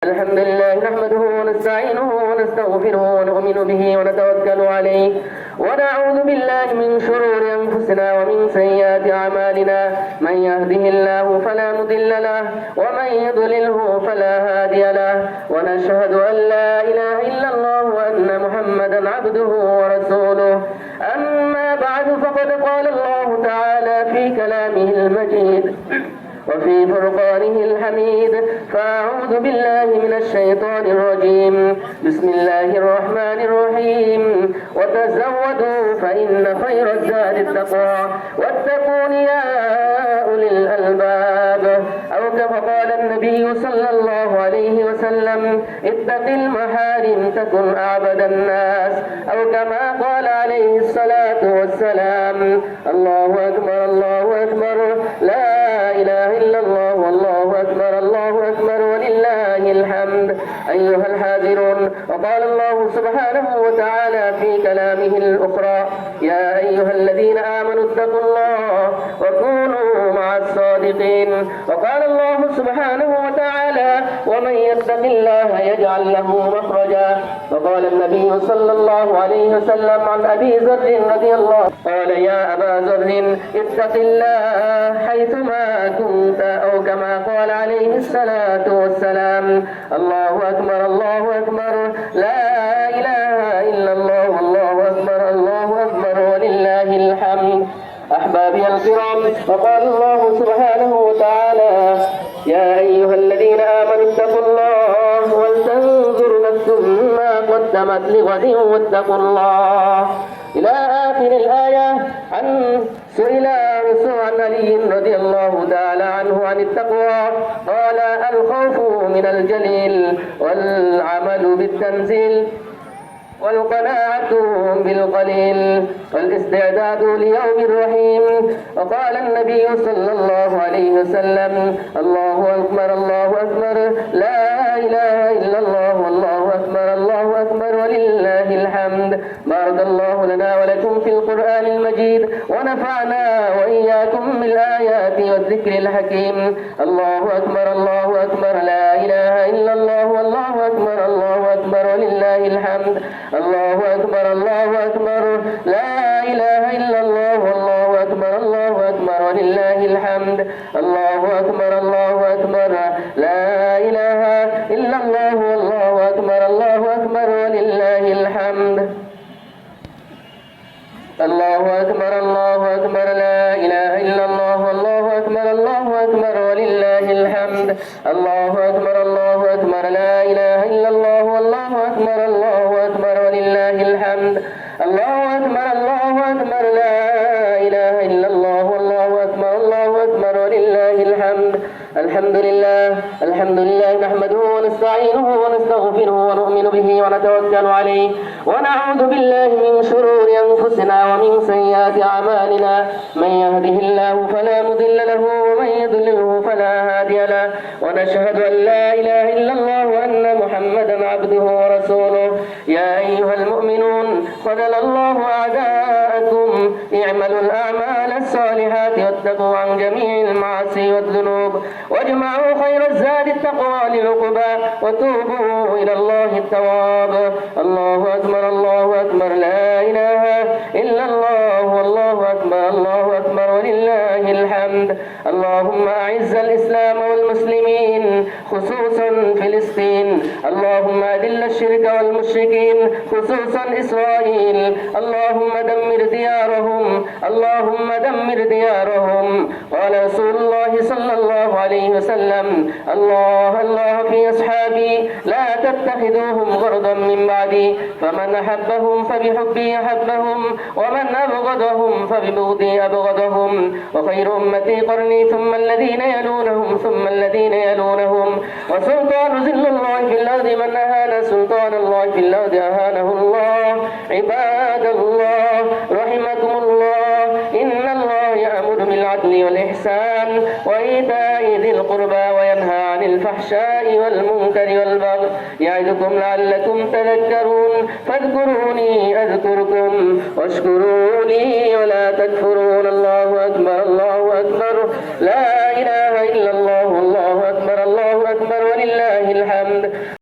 الحمد لله نحمده ونستعينه ونستغفره ونؤمن به ونتوكل عليه ونعوذ بالله من شرور أنفسنا ومن سيئات أعمالنا من يهده الله فلا مضل له ومن يضلله فلا هادي له ونشهد أن لا إله إلا الله وأن محمدا عبده ورسوله أما بعد فقد قال الله تعالى في كلامه المجيد وفي فرقانه الحميد فأعوذ بالله من الشيطان الرجيم بسم الله الرحمن الرحيم وتزودوا فإن خير الزاد التقوى واتقون يا أولي الألباب أو كما قال النبي صلى الله عليه وسلم اتق المحارم تكن أعبد الناس أو كما قال عليه الصلاة والسلام الله أكبر الله أكبر لا إله إلا الله والله أكبر الله أكبر ولله الحمد أيها الحاضرون وقال الله سبحانه وتعالى في كلامه الأخرى يا أيها الذين آمنوا اتقوا الله وكونوا مع الصادقين وقال الله سبحانه وتعالى ومن يتق الله يجعل له مخرجا وقال النبي صلى الله عليه وسلم عن أبي ذر رضي الله قال يا أبا ذر اتق الله حيثما كنت أو كما قال عليه الصلاة والسلام الله أكبر الله أكبر لا إله إلا الله والله أكبر الله أكبر ولله الحمد أحبابي الكرام وقال الله سبحانه وتعالى يا أيها الذين آمنوا اتقوا الله ولتنظر نفس ما قدمت لغد واتقوا الله إلى آخر الآية. عن سئل عن علي رضي الله تعالى عنه عن التقوى قال الخوف من الجليل والعمل بالتنزيل والقناعة بالقليل والاستعداد ليوم الرحيم. وقال النبي صلى الله عليه وسلم الله أكبر الله أكبر لا إله إلا الله والله أكبر الله أكبر ولله الحمد. بارك الله لنا ولكم في القرآن المجيد ونفعنا وإياكم بالآيات والذكر الحكيم. الله أكبر الله أكبر لا إله إلا الله والله أكبر الله أكبر ولله الحمد. الله أكبر الله أكبر لا إله إلا الله والله أكبر الله أكبر ولله الحمد. الله أكبر الله أكبر لا إله إلا الله والله أكبر الله أكبر ولله الحمد. الله أكبر الله أكبر لا إله إلا الله والله أكبر الله أكبر ولله الحمد. الله أكبر الله أكبر لا إله إلا الله والله أكبر الله أكبر ولله الحمد. الله أكبر الله أكبر لا إله إلا الله والله أكبر الله أكبر ولله الحمد. الحمد لله الحمد لله نحمده ونستعينه ونستغفره ونؤمن به ونتوكل عليه ونعوذ بالله من شرور أنفسنا ومن سيئات أعمالنا من يهده الله فلا مضل له ومن يضلله فلا هادي له ونشهد أن لا إله إلا الله وأن محمدا عبده ورسوله. يا أيها المؤمنون خذل الله أعداءكم اعملوا الأعمال الصالحات واتقوا عن جميع المعاصي والذنوب واجمعوا خير الزاد التقوى للعقبى وتوبوا إلى الله التواب. الله أكبر الله أكبر لا إله إلا الله والله أكبر الله أكبر ولله الحمد. اللهم أعز الإسلام والمسلمين خصوصا فلسطين. اللهم أذل الشرك والمشركين خصوصا إسرائيل. اللهم دمر ديارهم اللهم دمر ديارهم. قال رسول الله صلى الله عليه وسلم الله الله في أصحابي لا تتخذوهم غرضا من بعدي فمن أحبهم فبحبي أحبهم ومن أبغضهم فببغضي أبغضهم وخير أمتي قرني ثم الذين يلونهم ثم الذين يلونهم وسلطان ذل الله في الأرض من أهان سلطان الله في الأرض أهانه الله. عباد الله رحمكم الله إن الله يأمر بالعدل والإحسان وإيتاء ذي القربى وينهى عن الفحشاء والمنكر والبغي يعظكم لعلكم تذكرون. فاذكروني أذكركم واشكروا لي ولا تكفرون. الله أكبر الله أكبر لا إله إلا الله والله أكبر الله أكبر ولله الحمد.